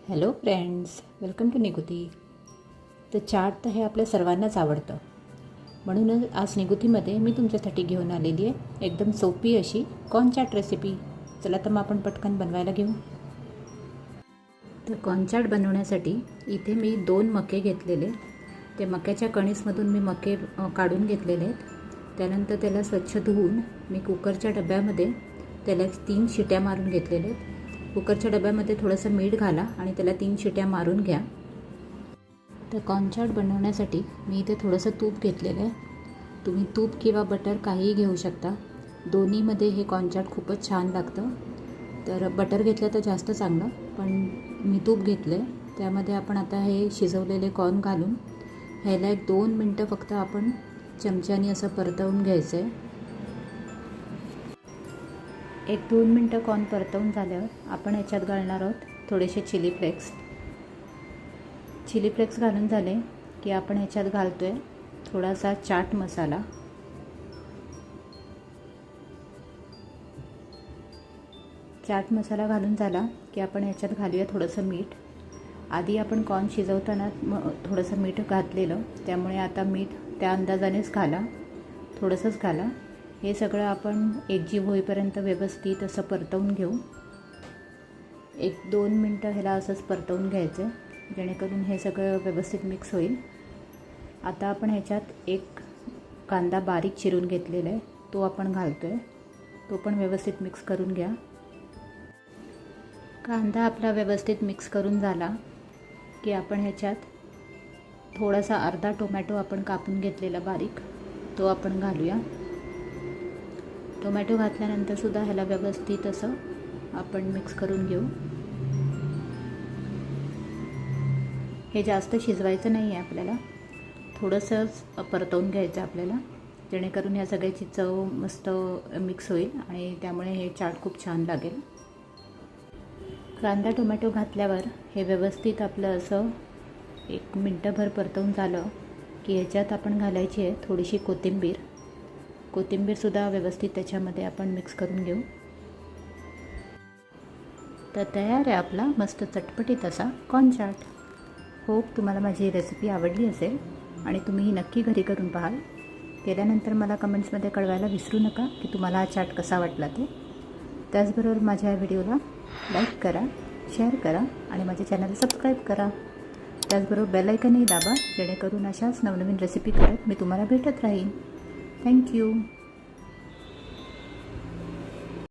Hello friends, welcome to निगुती. तर चाट तर हे आपल्या सर्वांनाच आवडतं. म्हणूनच आज निगुतीमध्ये मी तुमच्यासाठी घेऊन आलेली आहे एकदम सोपी अशी कॉर्न चाट रेसिपी. चला तर मग आपण पटकन बनवायला घेऊ. तर कॉर्न चाट बनवण्यासाठी इथे मी 2 मके घेतलेले. ते मक्याच्या कणीसमधून मी मके काढून घेतलेले आहेत. त्यानंतर त्याला स्वच्छ धुवून मी कुकरच्या डब्यामध्ये त्याला 3 शिट्या मारून घेतलेल्या आहेत. कुकरच्या डब्यामध्ये थोडंसं मीठ घाला आणि त्याला 3 शिट्या मारून घ्या. तर कॉर्न चाट बनवण्यासाठी मी इथे थोडंसं तूप घेतलेलं आहे. तुम्ही तूप किंवा बटर काहीही घेऊ शकता. दोन्हीमध्ये हे कॉर्न चाट खूपच छान लागतं. तर बटर घेतलं तर जास्त चांगलं, पण मी तूप घेतलं आहे. त्यामध्ये आपण आता हे शिजवलेले कॉर्न घालून ह्याला 1-2 मिनटं फक्त आपण चमच्याने असं परतवून घ्यायचं आहे. 1-2 मिनटं कॉर्न परतवून झाल्यावर आपण ह्याच्यात घालणार आहोत थोडेसे चिली फ्लेक्स. चिली फ्लेक्स घालून झाले की आपण ह्याच्यात घालतो आहे थोडासा चाट मसाला. चाट मसाला घालून झाला की आपण ह्याच्यात घालूया थोडंसं मीठ. आधी आपण कॉर्न शिजवताना थोडंसं मीठ घातलेलं, त्यामुळे आता मीठ त्या अंदाजानेच घाला, थोडंसंच घाला. हे सगळं आपण एकजीव होईपर्यंत व्यवस्थित असं परतवून घेऊ. 1-2 मिनटं ह्याला असंच परतवून घ्यायचं जेणेकरून हे सगळं व्यवस्थित मिक्स होईल. आता आपण ह्याच्यात एक कांदा बारीक चिरून घेतलेला आहे, तो आपण घालतो आहे. तो पण व्यवस्थित मिक्स करून घ्या. कांदा आपला व्यवस्थित मिक्स करून झाला की आपण ह्याच्यात थोडासा अर्धा टोमॅटो आपण कापून घेतलेला बारीक, तो आपण घालूया. टोमॅटो घातल्यानंतरसुद्धा ह्याला व्यवस्थित असं आपण मिक्स करून घेऊ. हे जास्त शिजवायचं नाही आहे आपल्याला, थोडंसंच परतवून घ्यायचं आपल्याला, जेणेकरून ह्या सगळ्याची चव मस्त मिक्स होईल आणि त्यामुळे हे चाट खूप छान लागेल. कांदा टोमॅटो घातल्यावर हे व्यवस्थित आपलं असं 1 मिनटंभर परतवून झालं की ह्याच्यात आपण घालायची आहे थोडीशी कोथिंबीर. कोथिंबीरसुद्धा व्यवस्थित त्याच्यामध्ये आपण मिक्स करून घेऊ. तर तयार आहे आपला मस्त चटपटीत असा कॉर्न चाट. होप तुम्हाला माझी रेसिपी आवडली असेल आणि तुम्ही ही नक्की घरी करून पाहाल. केल्यानंतर मला कमेंट्समध्ये कळवायला विसरू नका की तुम्हाला हा चाट कसा वाटला ते. त्याचबरोबर माझ्या या व्हिडिओला लाईक करा, शेअर करा आणि माझ्या चॅनलला सबस्क्राईब करा. त्याचबरोबर बेल आयकनही दाबा, जेणेकरून अशाच नवनवीन रेसिपी करत मी तुम्हाला भेटत राहीन. थँक्यू.